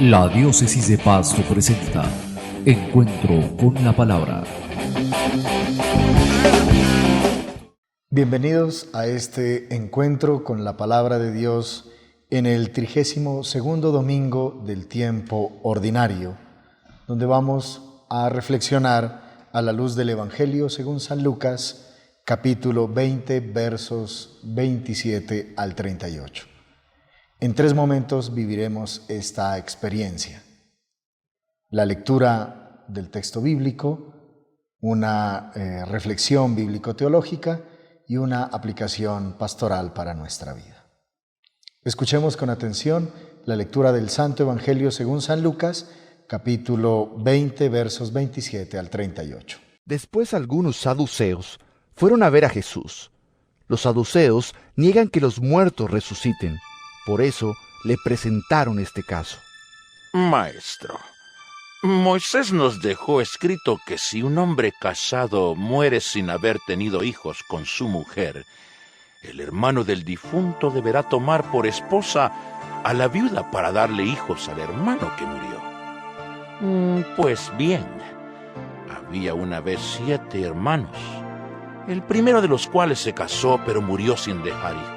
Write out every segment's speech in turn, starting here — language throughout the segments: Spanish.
La Diócesis de Pasto presenta Encuentro con la Palabra. Bienvenidos a este encuentro con la Palabra de Dios en el 32º domingo del tiempo ordinario, donde vamos a reflexionar a la luz del Evangelio según San Lucas, capítulo 20, versos 27 al 38. En 3 momentos viviremos esta experiencia: la lectura del texto bíblico, una reflexión bíblico-teológica y una aplicación pastoral para nuestra vida. Escuchemos con atención la lectura del Santo Evangelio según San Lucas, capítulo 20, versos 27 al 38. Después algunos saduceos fueron a ver a Jesús. Los saduceos niegan que los muertos resuciten. Por eso le presentaron este caso. Maestro, Moisés nos dejó escrito que si un hombre casado muere sin haber tenido hijos con su mujer, el hermano del difunto deberá tomar por esposa a la viuda para darle hijos al hermano que murió. Pues bien, había una vez 7 hermanos, el primero de los cuales se casó pero murió sin dejar hijos.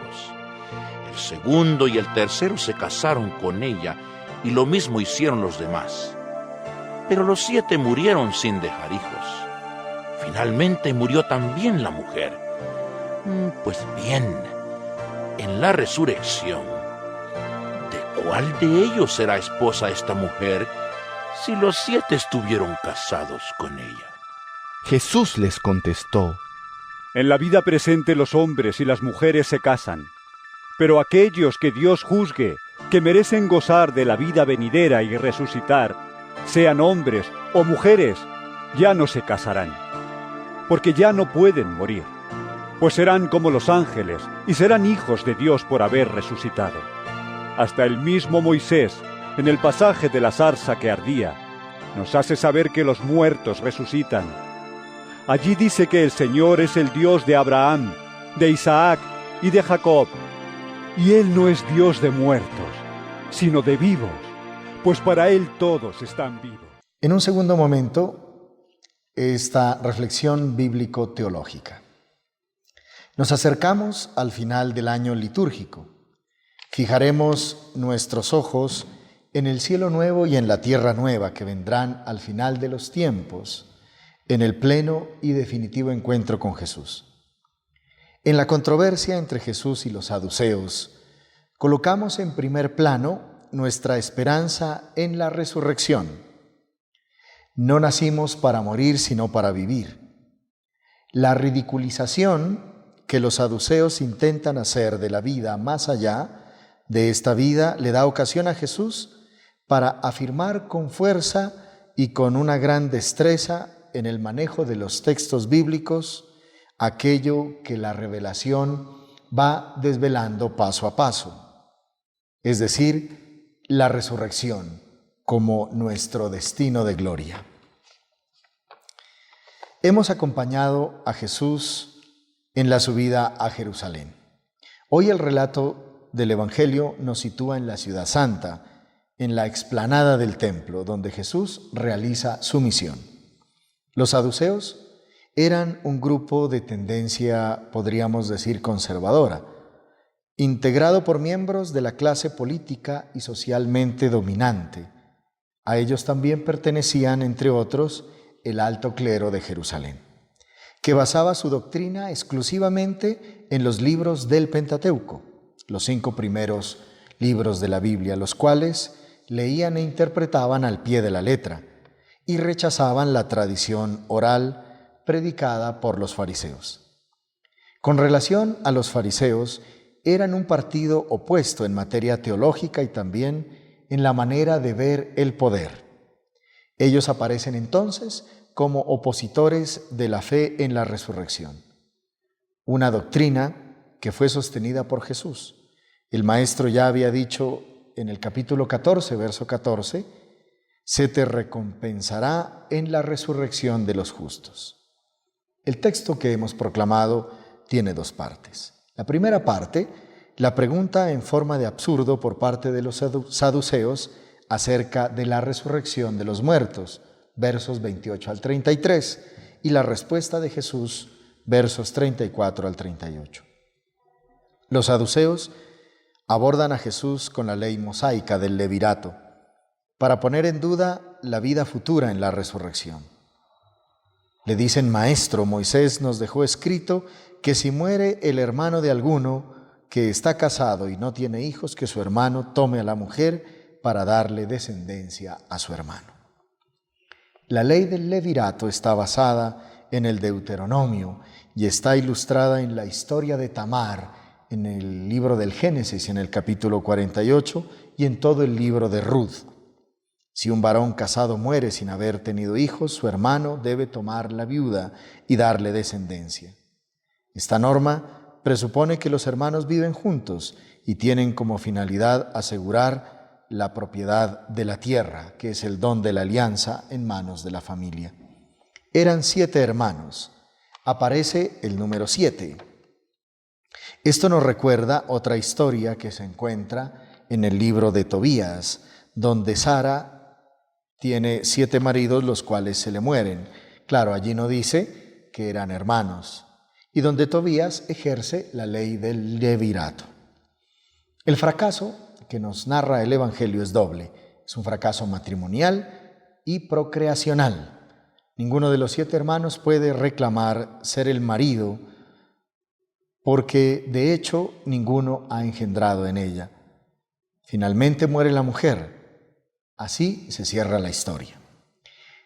El segundo y el tercero se casaron con ella y lo mismo hicieron los demás. Pero los 7 murieron sin dejar hijos. Finalmente murió también la mujer. Pues bien, en la resurrección, ¿de cuál de ellos será esposa esta mujer si los 7 estuvieron casados con ella? Jesús les contestó: En la vida presente los hombres y las mujeres se casan, pero aquellos que Dios juzgue, que merecen gozar de la vida venidera y resucitar, sean hombres o mujeres, ya no se casarán, porque ya no pueden morir, pues serán como los ángeles y serán hijos de Dios por haber resucitado. Hasta el mismo Moisés, en el pasaje de la zarza que ardía, nos hace saber que los muertos resucitan. Allí dice que el Señor es el Dios de Abraham, de Isaac y de Jacob, y Él no es Dios de muertos, sino de vivos, pues para Él todos están vivos. En un segundo momento, esta reflexión bíblico-teológica. Nos acercamos al final del año litúrgico. Fijaremos nuestros ojos en el cielo nuevo y en la tierra nueva que vendrán al final de los tiempos, en el pleno y definitivo encuentro con Jesús. En la controversia entre Jesús y los saduceos, colocamos en primer plano nuestra esperanza en la resurrección. No nacimos para morir, sino para vivir. La ridiculización que los saduceos intentan hacer de la vida más allá de esta vida le da ocasión a Jesús para afirmar con fuerza y con una gran destreza en el manejo de los textos bíblicos aquello que la revelación va desvelando paso a paso, es decir, la resurrección como nuestro destino de gloria. Hemos acompañado a Jesús en la subida a Jerusalén. Hoy el relato del Evangelio nos sitúa en la Ciudad Santa, en la explanada del templo, donde Jesús realiza su misión. Los saduceos eran un grupo de tendencia, podríamos decir, conservadora, integrado por miembros de la clase política y socialmente dominante. A ellos también pertenecían, entre otros, el alto clero de Jerusalén, que basaba su doctrina exclusivamente en los libros del Pentateuco, los 5 primeros libros de la Biblia, los cuales leían e interpretaban al pie de la letra y rechazaban la tradición oral predicada por los fariseos. Con relación a los fariseos, eran un partido opuesto en materia teológica y también en la manera de ver el poder. Ellos aparecen entonces como opositores de la fe en la resurrección, una doctrina que fue sostenida por Jesús. El Maestro ya había dicho en el capítulo 14, verso 14, «Se te recompensará en la resurrección de los justos». El texto que hemos proclamado tiene 2 partes. La primera parte la pregunta en forma de absurdo por parte de los saduceos acerca de la resurrección de los muertos, versos 28 al 33, y la respuesta de Jesús, versos 34 al 38. Los saduceos abordan a Jesús con la ley mosaica del levirato para poner en duda la vida futura en la resurrección. Le dicen: Maestro, Moisés nos dejó escrito que si muere el hermano de alguno que está casado y no tiene hijos, que su hermano tome a la mujer para darle descendencia a su hermano. La ley del levirato está basada en el Deuteronomio y está ilustrada en la historia de Tamar, en el libro del Génesis, en el capítulo 48, y en todo el libro de Ruth. Si un varón casado muere sin haber tenido hijos, su hermano debe tomar la viuda y darle descendencia. Esta norma presupone que los hermanos viven juntos y tienen como finalidad asegurar la propiedad de la tierra, que es el don de la alianza, en manos de la familia. Eran 7 hermanos. Aparece el número 7. Esto nos recuerda otra historia que se encuentra en el libro de Tobías, donde Sara tiene 7 maridos, los cuales se le mueren. Claro, allí no dice que eran hermanos. Y donde Tobías ejerce la ley del levirato. El fracaso que nos narra el Evangelio es doble. Es un fracaso matrimonial y procreacional. Ninguno de los 7 hermanos puede reclamar ser el marido, porque de hecho ninguno ha engendrado en ella. Finalmente muere la mujer. Así se cierra la historia.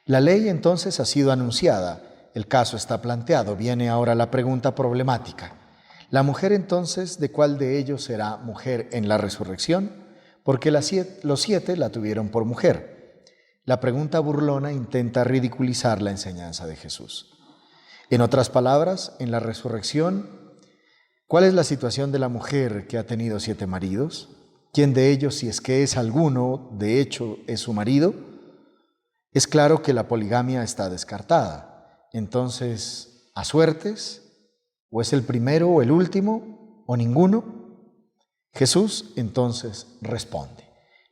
La ley entonces ha sido anunciada. El caso está planteado. Viene ahora la pregunta problemática. ¿La mujer entonces de cuál de ellos será mujer en la resurrección? Porque los 7 la tuvieron por mujer. La pregunta burlona intenta ridiculizar la enseñanza de Jesús. En otras palabras, en la resurrección, ¿cuál es la situación de la mujer que ha tenido 7 maridos? ¿Quién de ellos, si es que es alguno, de hecho es su marido? Es claro que la poligamia está descartada. Entonces, ¿a suertes? ¿O es el primero o el último? ¿O ninguno? Jesús entonces responde.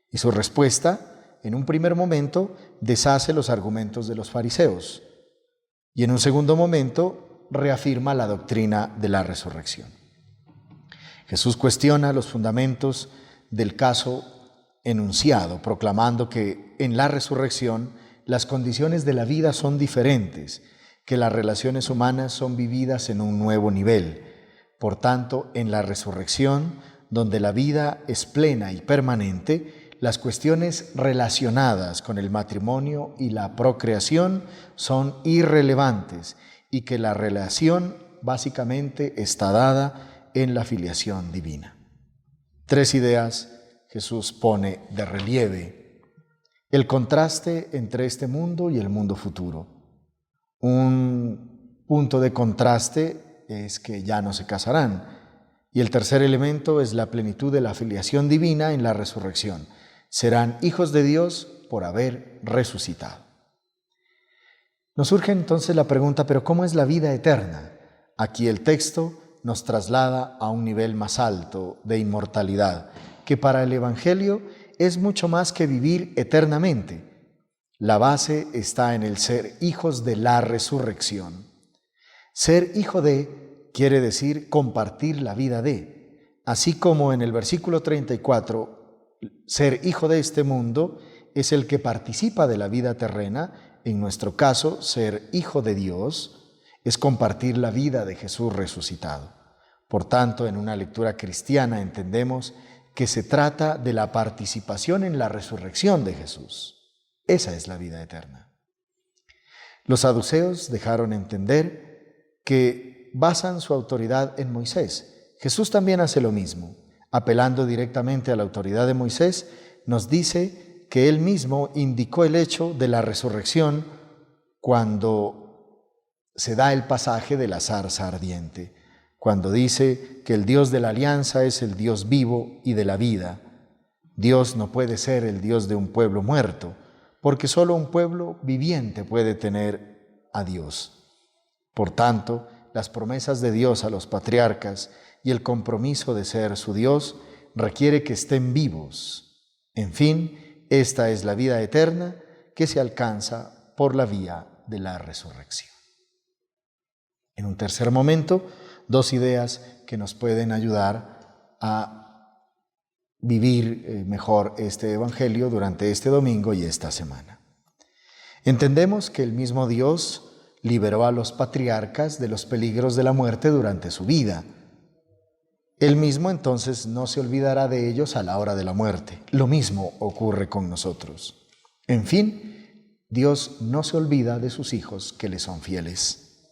Y su respuesta, en un primer momento, deshace los argumentos de los fariseos. Y en un segundo momento, reafirma la doctrina de la resurrección. Jesús cuestiona los fundamentos del caso enunciado, proclamando que en la resurrección las condiciones de la vida son diferentes, que las relaciones humanas son vividas en un nuevo nivel. Por tanto, en la resurrección, donde la vida es plena y permanente, las cuestiones relacionadas con el matrimonio y la procreación son irrelevantes y que la relación básicamente está dada en la filiación divina. 3 ideas Jesús pone de relieve: el contraste entre este mundo y el mundo futuro. Un punto de contraste es que ya no se casarán. Y el tercer elemento es la plenitud de la filiación divina en la resurrección. Serán hijos de Dios por haber resucitado. Nos surge entonces la pregunta: ¿pero cómo es la vida eterna? Aquí el texto nos traslada a un nivel más alto de inmortalidad, que para el Evangelio es mucho más que vivir eternamente. La base está en el ser hijos de la resurrección. Ser hijo de quiere decir compartir la vida de. Así como en el versículo 34, ser hijo de este mundo es el que participa de la vida terrena. En nuestro caso, ser hijo de Dios es compartir la vida de Jesús resucitado. Por tanto, en una lectura cristiana entendemos que se trata de la participación en la resurrección de Jesús. Esa es la vida eterna. Los saduceos dejaron entender que basan su autoridad en Moisés. Jesús también hace lo mismo. Apelando directamente a la autoridad de Moisés, nos dice que él mismo indicó el hecho de la resurrección cuando se da el pasaje de la zarza ardiente, cuando dice que el Dios de la alianza es el Dios vivo y de la vida. Dios no puede ser el Dios de un pueblo muerto, porque solo un pueblo viviente puede tener a Dios. Por tanto, las promesas de Dios a los patriarcas y el compromiso de ser su Dios requiere que estén vivos. En fin, esta es la vida eterna que se alcanza por la vía de la resurrección. En un tercer momento, dos ideas que nos pueden ayudar a vivir mejor este Evangelio durante este domingo y esta semana. Entendemos que el mismo Dios liberó a los patriarcas de los peligros de la muerte durante su vida. Él mismo entonces no se olvidará de ellos a la hora de la muerte. Lo mismo ocurre con nosotros. En fin, Dios no se olvida de sus hijos que le son fieles.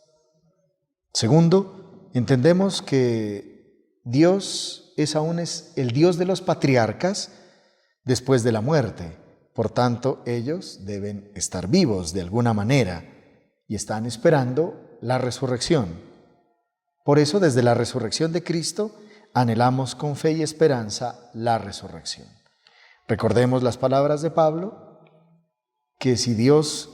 Segundo, entendemos que Dios es aún el Dios de los patriarcas después de la muerte. Por tanto, ellos deben estar vivos de alguna manera y están esperando la resurrección. Por eso, desde la resurrección de Cristo, anhelamos con fe y esperanza la resurrección. Recordemos las palabras de Pablo, que si Dios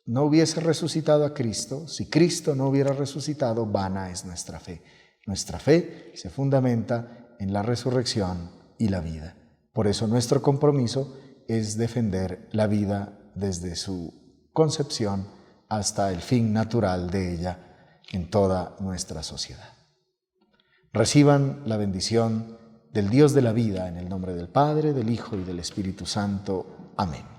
no hubiese resucitado a Cristo, si Cristo no hubiera resucitado, vana es nuestra fe. Nuestra fe se fundamenta en la resurrección y la vida. Por eso nuestro compromiso es defender la vida desde su concepción hasta el fin natural de ella en toda nuestra sociedad. Reciban la bendición del Dios de la vida en el nombre del Padre, del Hijo y del Espíritu Santo. Amén.